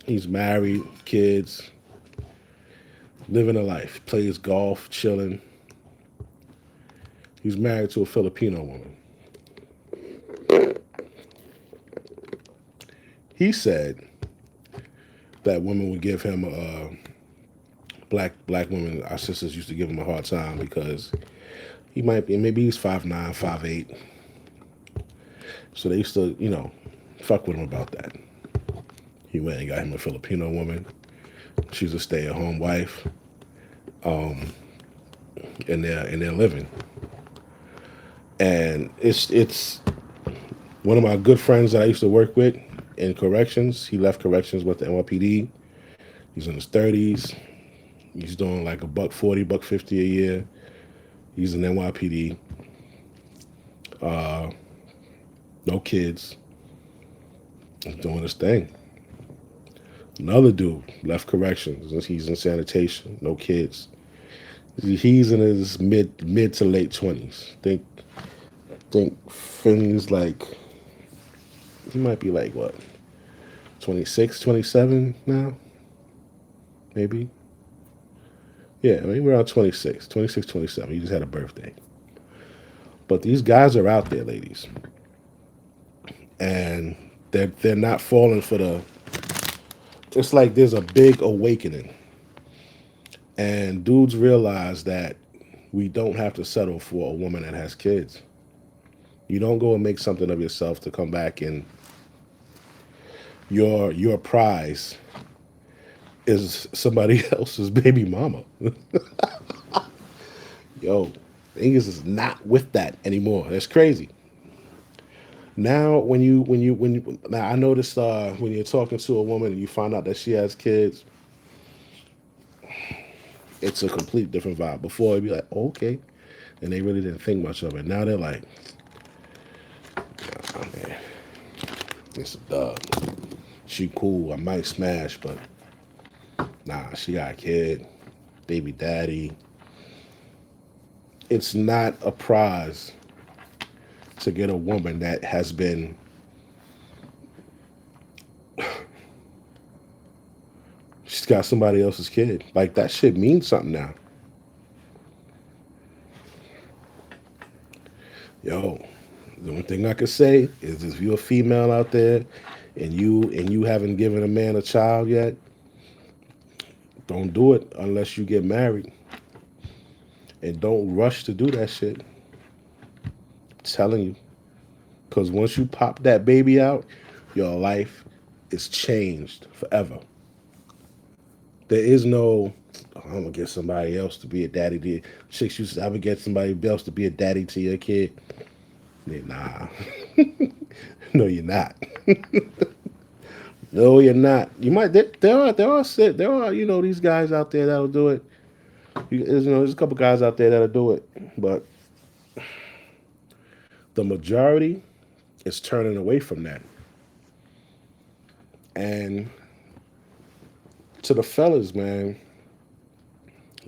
He's married, kids, living a life. Plays golf, chilling. He's married to a Filipino woman. He said that women would give him black women, our sisters used to give him a hard time because He might be, maybe he's 5'9", 5'8". So they used to, fuck with him about that. He went and got him a Filipino woman. She's a stay-at-home wife. And they're living. And it's one of my good friends that I used to work with in corrections. He left corrections with the NYPD. He's in his 30s. He's doing like $140, $150 a year. He's in NYPD. No kids. He's doing his thing. Another dude left corrections. He's in sanitation. No kids. He's in his mid to late 20s. Think Finney's like, he might be like what, 26, 27 now? Maybe. Yeah, maybe around 26, 27. He just had a birthday. But these guys are out there, ladies. And they're not falling for the, it's like there's a big awakening. And dudes realize that we don't have to settle for a woman that has kids. You don't go and make something of yourself to come back and your prize is somebody else's baby mama. Yo, niggas is not with that anymore. That's crazy. Now, now I noticed when you're talking to a woman and you find out that she has kids, it's a complete different vibe. Before it'd be like, oh, okay, and they really didn't think much of it. Now they're like, oh, man, it's a dub. She cool. I might smash, but nah, she got a kid, baby daddy. It's not a prize to get a woman that has been she's got somebody else's kid. Like, that shit means something now. Yo, the only thing I could say is if you're a female out there and you haven't given a man a child yet, don't do it unless you get married. And don't rush to do that shit. I'm telling you. Because once you pop that baby out, your life is changed forever. There is no, oh, I'm going to get somebody else to be a daddy to chicks used to, I'm going to get somebody else to be a daddy to your kid. Nah. No, you're not. No, you're not. You might, there are, these guys out there that'll do it. There's a couple guys out there that'll do it. But the majority is turning away from that. And to the fellas, man,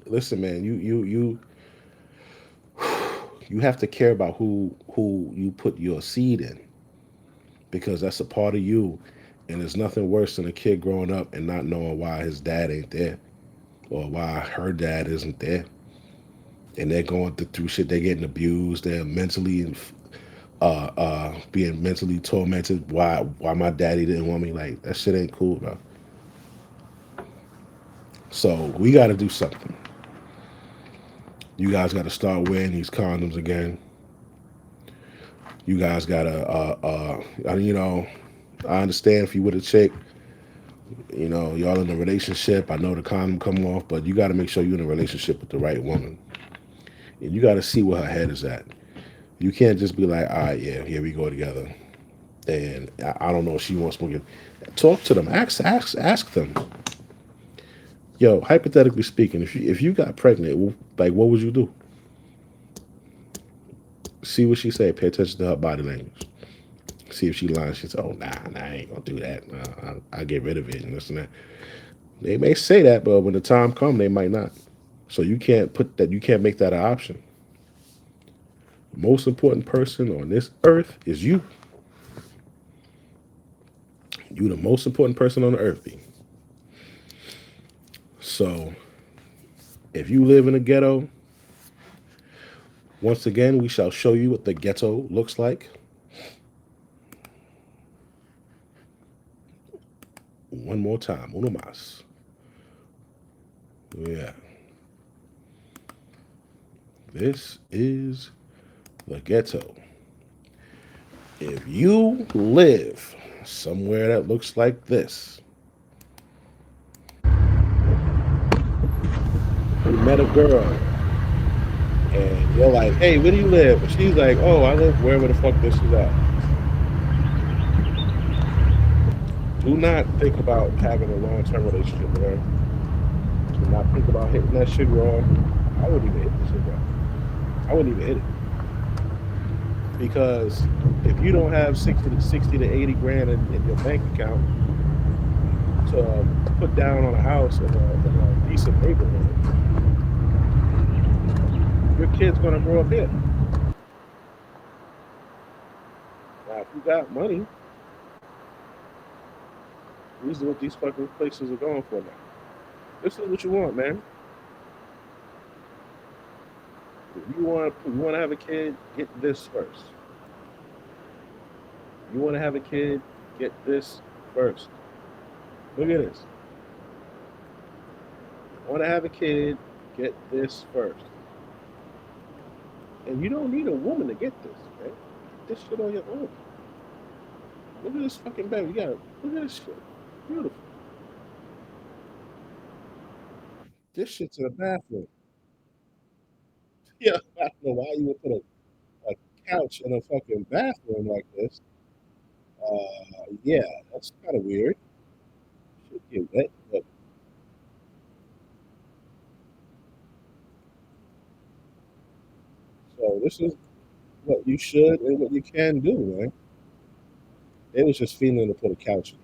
listen, man, you have to care about who you put your seed in, because that's a part of you, and there's nothing worse than a kid growing up and not knowing why his dad ain't there or why her dad isn't there, and they're going through shit. They're getting abused. They're mentally and being mentally tormented. Why my daddy didn't want me? Like, that shit ain't cool, bro. So we got to do something. You guys got to start wearing these condoms again. You guys got to, I understand if you with a chick, y'all in a relationship. I know the condom come off, but you got to make sure you're in a relationship with the right woman. And you got to see where her head is at. You can't just be like, all right, yeah, here we go together. And I don't know if she wants more. Talk to them. Ask them. Yo, hypothetically speaking, if you got pregnant, like, what would you do? See what she say. Pay attention to her body language. See if she lies. She says, "Oh, nah, I ain't gonna do that. I'll get rid of it and this and that." They may say that, but when the time comes, they might not. So you can't make that an option. The most important person on this earth is you. You the most important person on the earth, B. So if you live in a ghetto, once again, we shall show you what the ghetto looks like. One more time, uno más. Yeah. This is the ghetto. If you live somewhere that looks like this, you met a girl and you're like, hey, where do you live? And she's like, oh, I live wherever the fuck this is at. Do not think about having a long-term relationship with her. Do not think about hitting that shit raw. I wouldn't even hit this shit raw. I wouldn't even hit it. Because if you don't have 60 to 80 grand in your bank account to put down on a house in a decent neighborhood, your kid's gonna grow up here. Now, if you got money, these are what these fucking places are going for now. This is what you want, man. If you want to have a kid, get this first. You want to have a kid, get this first. Look at this. You want to have a kid, get this first. And you don't need a woman to get this, man. Get this shit on your own. Look at this fucking bed. Look at this shit. Beautiful. This shit's in a bathroom. Yeah, I don't know why you would put a couch in a fucking bathroom like this. Yeah, that's kind of weird. Should get wet, but so this is what you should and what you can do, man. It was just feeling to put a couch in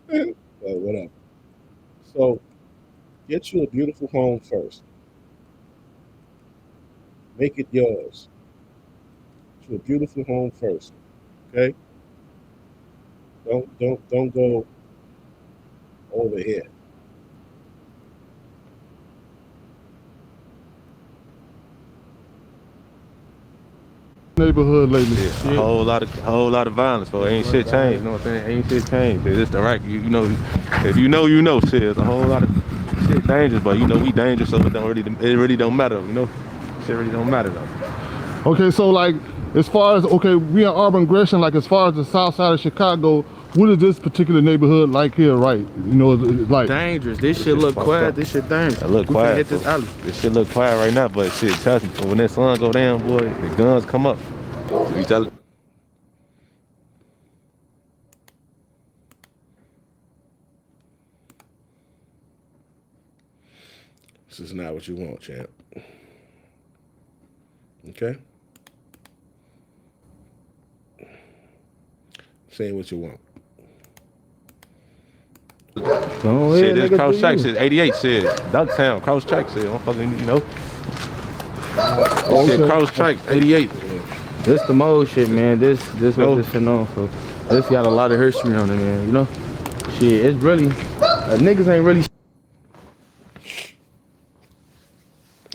there. But whatever. So get you a beautiful home first. Make it yours. Get you a beautiful home first. Okay? Don't go over here. Neighborhood lately. A whole lot of violence, so ain't shit changed. You know what I'm saying? Ain't shit changed. It's the right. You know, if you know, you know. Shit, it's a whole lot of shit dangerous, but you know we dangerous, so it really don't matter. You know, shit really don't matter though. Okay, so like as far as we in Auburn Gresham, like as far as the south side of Chicago, what is this particular neighborhood like here, right? You know, it's like dangerous. This shit look quiet. This shit dangerous. It look quiet. Hit this alley. This shit look quiet right now, but shit, trust me. When that sun go down, boy, the guns come up. You tell it. This is not what you want, champ. Okay? Saying what you want. Shit, this cross track shit, 88 shit. Ducktown, cross track shit. I'm fucking, you know. Shit, cross track, 88. This the mode shit, man. This what this shit on for. This got a lot of history on it, man. You know, shit. It's really niggas ain't really.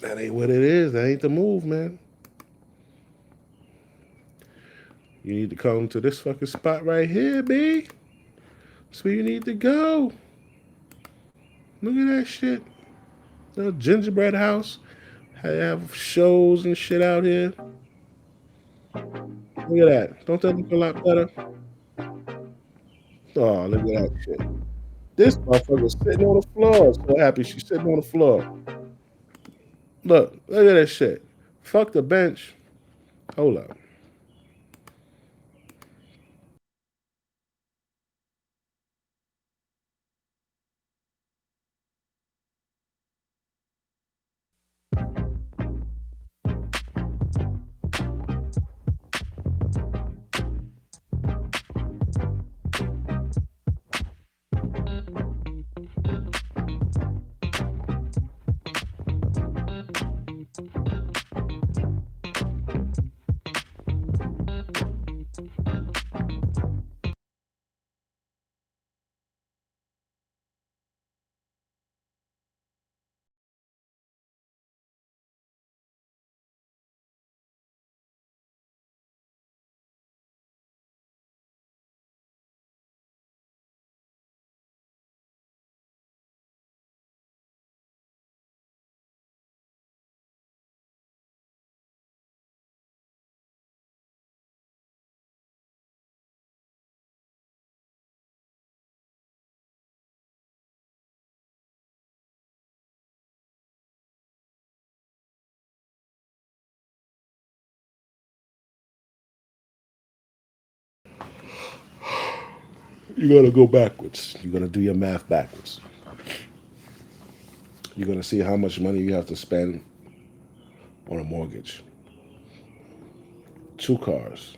That ain't what it is. That ain't the move, man. You need to come to this fucking spot right here, B. That's where you need to go. Look at that shit. The gingerbread house. They have shows and shit out here. Look at that. Don't that look a lot better? Oh, look at that shit. This motherfucker's sitting on the floor. So happy she's sitting on the floor. Look at that shit. Fuck the bench. Hold up. You're gonna go backwards. You're gonna do your math backwards. You're gonna see how much money you have to spend on a mortgage. 2 cars,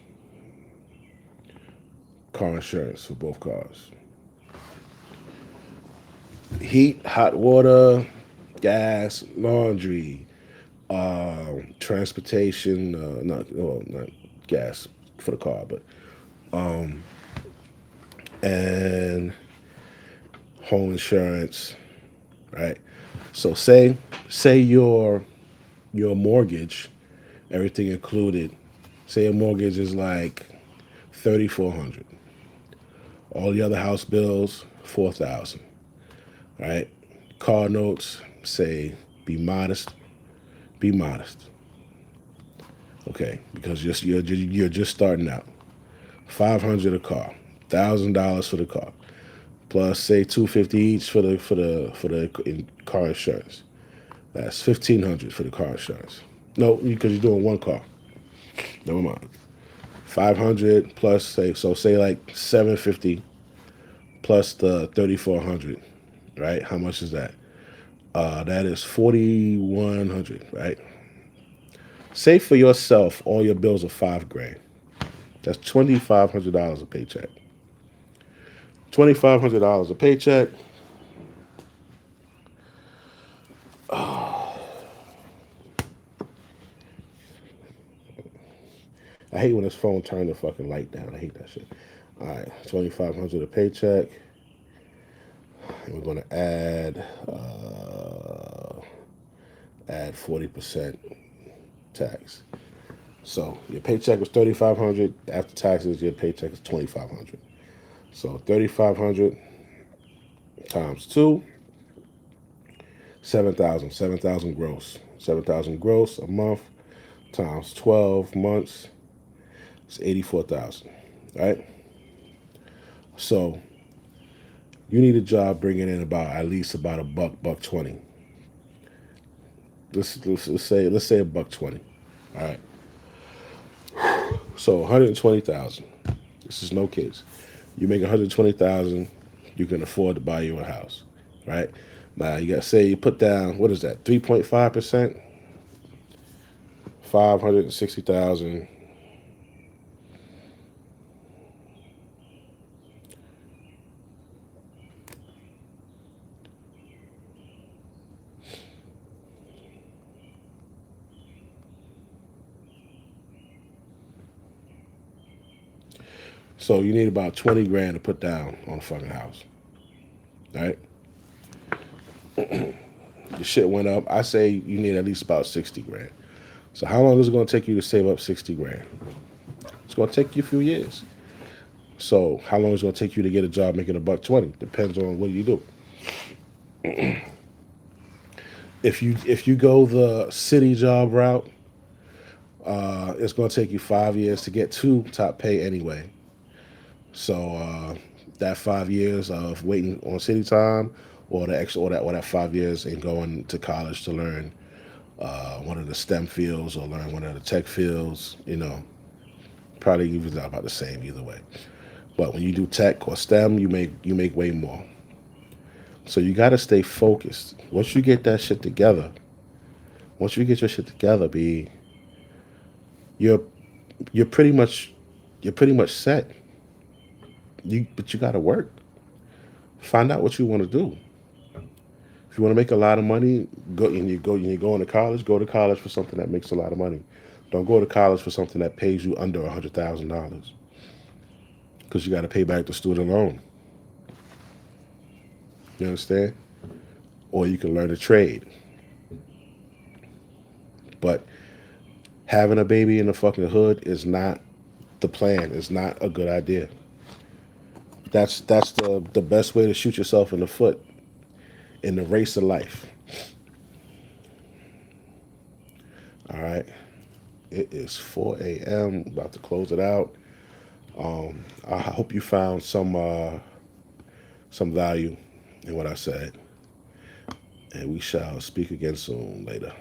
car insurance for both cars. Heat, hot water, gas, laundry, transportation. Not gas for the car, but and home insurance, right? So say your mortgage, everything included. Say your mortgage is like 3,400. All the other house bills 4,000. Right? Car notes say be modest. Be modest. Okay, because you're just starting out. 500 a car, $1,000 for the car, plus say 250 each for the car insurance. That's 1,500 for the car insurance. No, because you're doing one car. Never mind. 500 plus say like 750 plus the 3,400. Right? How much is that? That is 4,100. Right? Say for yourself, all your bills are $5,000. That's $2,500 a paycheck. $2,500 a paycheck. Oh. I hate when this phone turned the fucking light down. I hate that shit. All right, $2,500 a paycheck. And we're gonna add 40% tax. So your paycheck was $3,500. After taxes, your paycheck is $2,500. So 3,500 times 2, 7,000. 7,000 gross. 7,000 gross a month times 12 months. It's 84,000. Right. So you need a job bringing in at least about $120. Let's say $120. All right. So 120,000. This is no kids. You make 120,000, you can afford to buy you a house, right? Now you got say you put down, what is that? 3.5%, 560,000. So you need about 20 grand to put down on a fucking house. Right? The shit went up. I say you need at least about 60 grand. So how long is it going to take you to save up 60 grand? It's going to take you a few years. So how long is it going to take you to get a job making $120? Depends on what you do. If you go the city job route, it's going to take you 5 years to get to top pay anyway. So that 5 years of waiting on city time, or that 5 years and going to college to learn one of the STEM fields or learn one of the tech fields, probably even about the same either way. But when you do tech or STEM, you make way more. So you got to stay focused. Once you get that shit together, B, you're pretty much set. But you got to work. Find out what you want to do. If you want to make a lot of money, go into college. Go to college for something that makes a lot of money. Don't go to college for something that pays you under $100,000, because you got to pay back the student loan. You understand? Or you can learn a trade. But having a baby in the fucking hood is not the plan. It's not a good idea. That's the best way to shoot yourself in the foot in the race of life. All right. It is 4 a.m. About to close it out. I hope you found some value in what I said. And we shall speak again soon later.